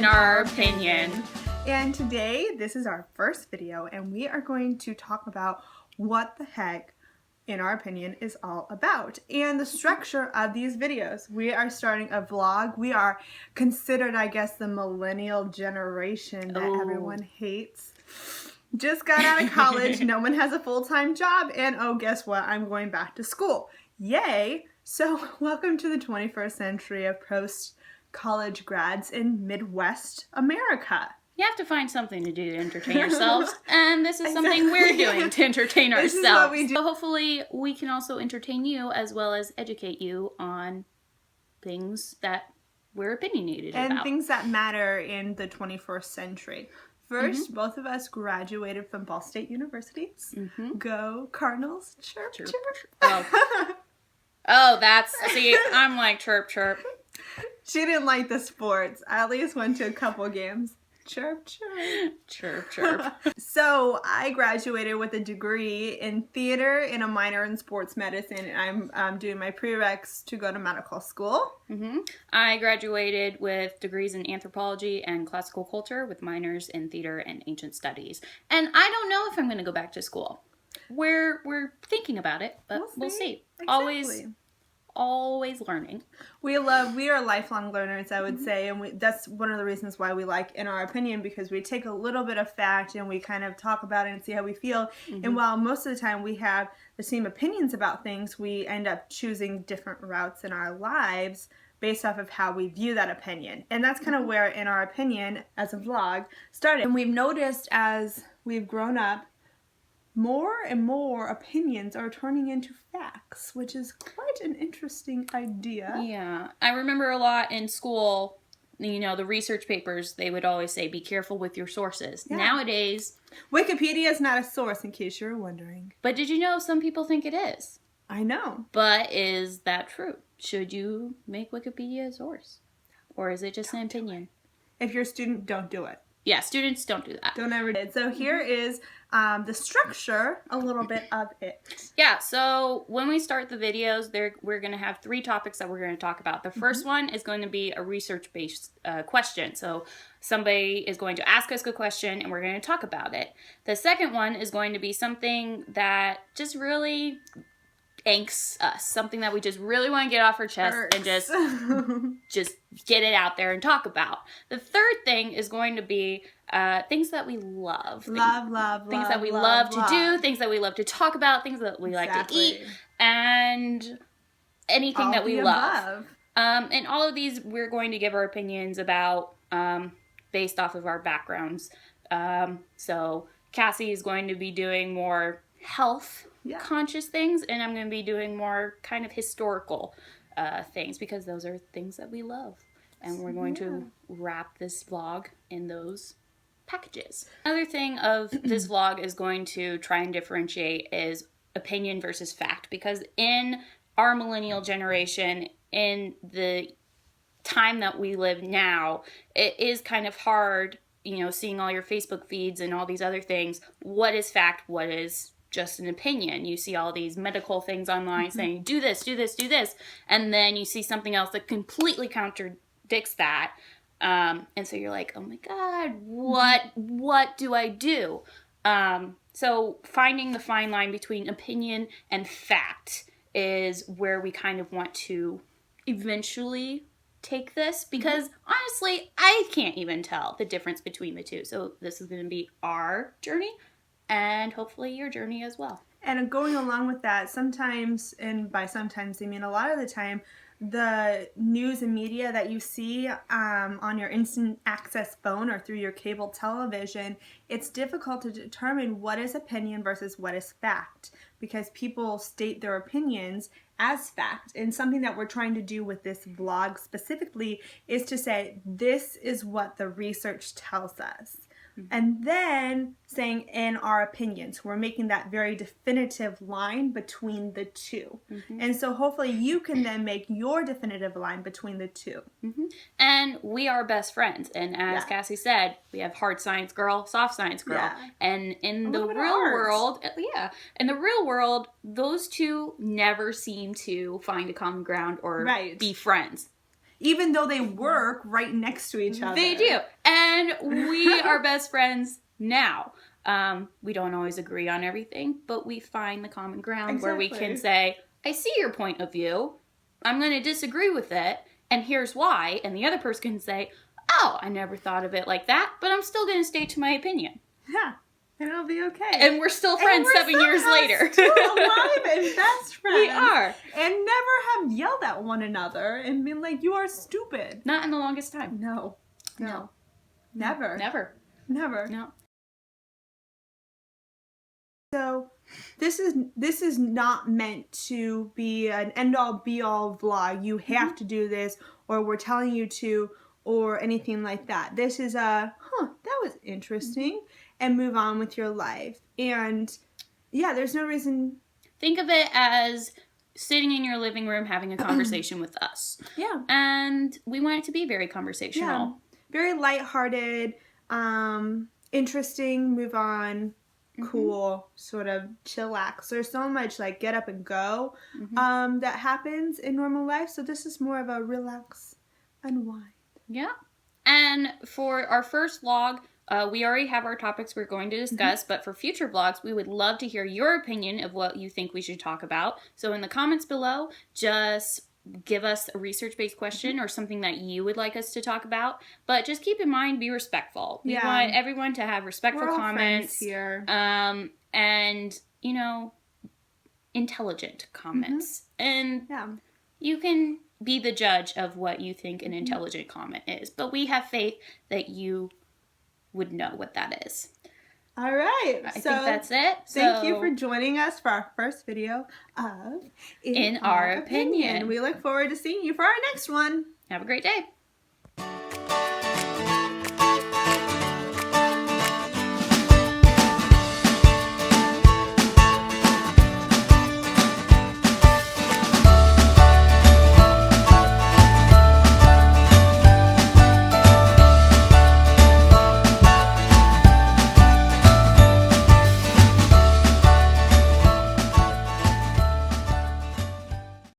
in our opinion. And today, this is our first video, and we are going to talk about what the heck, in our opinion, is all about, and the structure of these videos. We are starting a vlog. We are considered, I guess, the millennial generation that everyone hates. Just got out of college, no one has a full-time job, and oh, guess what? I'm going back to school. Yay! So, welcome to the 21st century of post-college grads in Midwest America. You have to find something to do to entertain yourselves, and this is something we're doing to entertain ourselves. This is what we do. So hopefully we can also entertain you as well as educate you on things that we're opinionated and about. Things that matter in the 21st century. First, both of us graduated from Ball State Universities. Go Cardinals! Chirp, chirp. Oh, see, I'm like chirp, chirp. She didn't like the sports. I at least went to a couple games. Chirp, chirp. Chirp, chirp. So I graduated with a degree in theater and a minor in sports medicine, and I'm doing my prereqs to go to medical school. I graduated with degrees in anthropology and classical culture with minors in theater and ancient studies. And I don't know if I'm going to go back to school. We're thinking about it, but we'll see. Exactly. Always learning. We are lifelong learners, I would say, and that's one of the reasons why we like In Our Opinion, because we take a little bit of fact and we kind of talk about it and see how we feel. And while most of the time we have the same opinions about things, we end up choosing different routes in our lives based off of how we view that opinion. And that's kind of where In Our Opinion, as a vlog, started. And we've noticed as we've grown up, more and more opinions are turning into facts, which is quite an interesting idea. Yeah. I remember a lot in school, the research papers, they would always say, be careful with your sources. Yeah. Nowadays, Wikipedia is not a source, in case you're wondering. But did you know some people think it is? I know. But is that true? Should you make Wikipedia a source? Or is it just an opinion? If you're a student, don't do it. Yeah, students don't do that. Don't ever do it. So here is the structure, a little bit of it. Yeah, so when we start the videos, we're going to have 3 topics that we're going to talk about. The first one is going to be a research-based question. So somebody is going to ask us a question, and we're going to talk about it. The second one is going to be something that just really angsts us, something that we just really want to get off our chest and just get it out there and talk about. The third thing is going to be things that we love. Things that we love to do, things that we love to talk about, things that we like to eat, and anything that we love. And all of these we're going to give our opinions about based off of our backgrounds. So Cassie is going to be doing more health conscious things, and I'm going to be doing more kind of historical things, because those are things that we love, and we're going to wrap this vlog in those packages. Another thing of this vlog is going to try and differentiate is opinion versus fact, because in our millennial generation, in the time that we live now, it is kind of hard, seeing all your Facebook feeds and all these other things. What is fact? What is just an opinion? You see all these medical things online saying, do this, do this, do this. And then you see something else that completely contradicts that. And so you're like, oh my God, what do I do? So finding the fine line between opinion and fact is where we kind of want to eventually take this, because honestly, I can't even tell the difference between the two. So this is going to be our journey, and hopefully your journey as well. And going along with that, sometimes, and by sometimes I mean a lot of the time, the news and media that you see on your instant access phone or through your cable television, it's difficult to determine what is opinion versus what is fact, because people state their opinions as fact. And something that we're trying to do with this vlog specifically is to say, this is what the research tells us. And then saying in our opinions, we're making that very definitive line between the two. And so hopefully you can then make your definitive line between the two. And we are best friends. And as Cassie said, we have hard science girl, soft science girl. And in the real world, in the real world, those two never seem to find a common ground or be friends. even though they work right next to each other. They do. And we are best friends now. We don't always agree on everything, but we find the common ground where we can say, I see your point of view. I'm going to disagree with it, and here's why. And the other person can say, oh, I never thought of it like that, but I'm still going to stay to my opinion. Yeah, and it'll be okay. And we're still friends 7 years later. Still alive and best friends. We are. And never have yelled at one another and been like, you are stupid. Not in the longest time. No. Never. Never. No. So this is not meant to be an end-all be-all vlog. You have to do this, or we're telling you to, or anything like that. This is that was interesting, and move on with your life. And yeah, there's no reason. Think of it as sitting in your living room having a conversation with us. Yeah. And we want it to be very conversational. Yeah. Very lighthearted, interesting, move on, cool, sort of chillax. There's so much like get up and go that happens in normal life. So this is more of a relax, unwind. Yeah. And for our first vlog, we already have our topics we're going to discuss, but for future vlogs, we would love to hear your opinion of what you think we should talk about. So in the comments below, just give us a research-based question or something that you would like us to talk about. But just keep in mind, be respectful. We want everyone to have respectful comments here. And, intelligent comments. And you can be the judge of what you think an intelligent comment is. But we have faith that you would know what that is. All right. I think that's it. Thank you for joining us for our first video of In Our Opinion. We look forward to seeing you for our next one. Have a great day.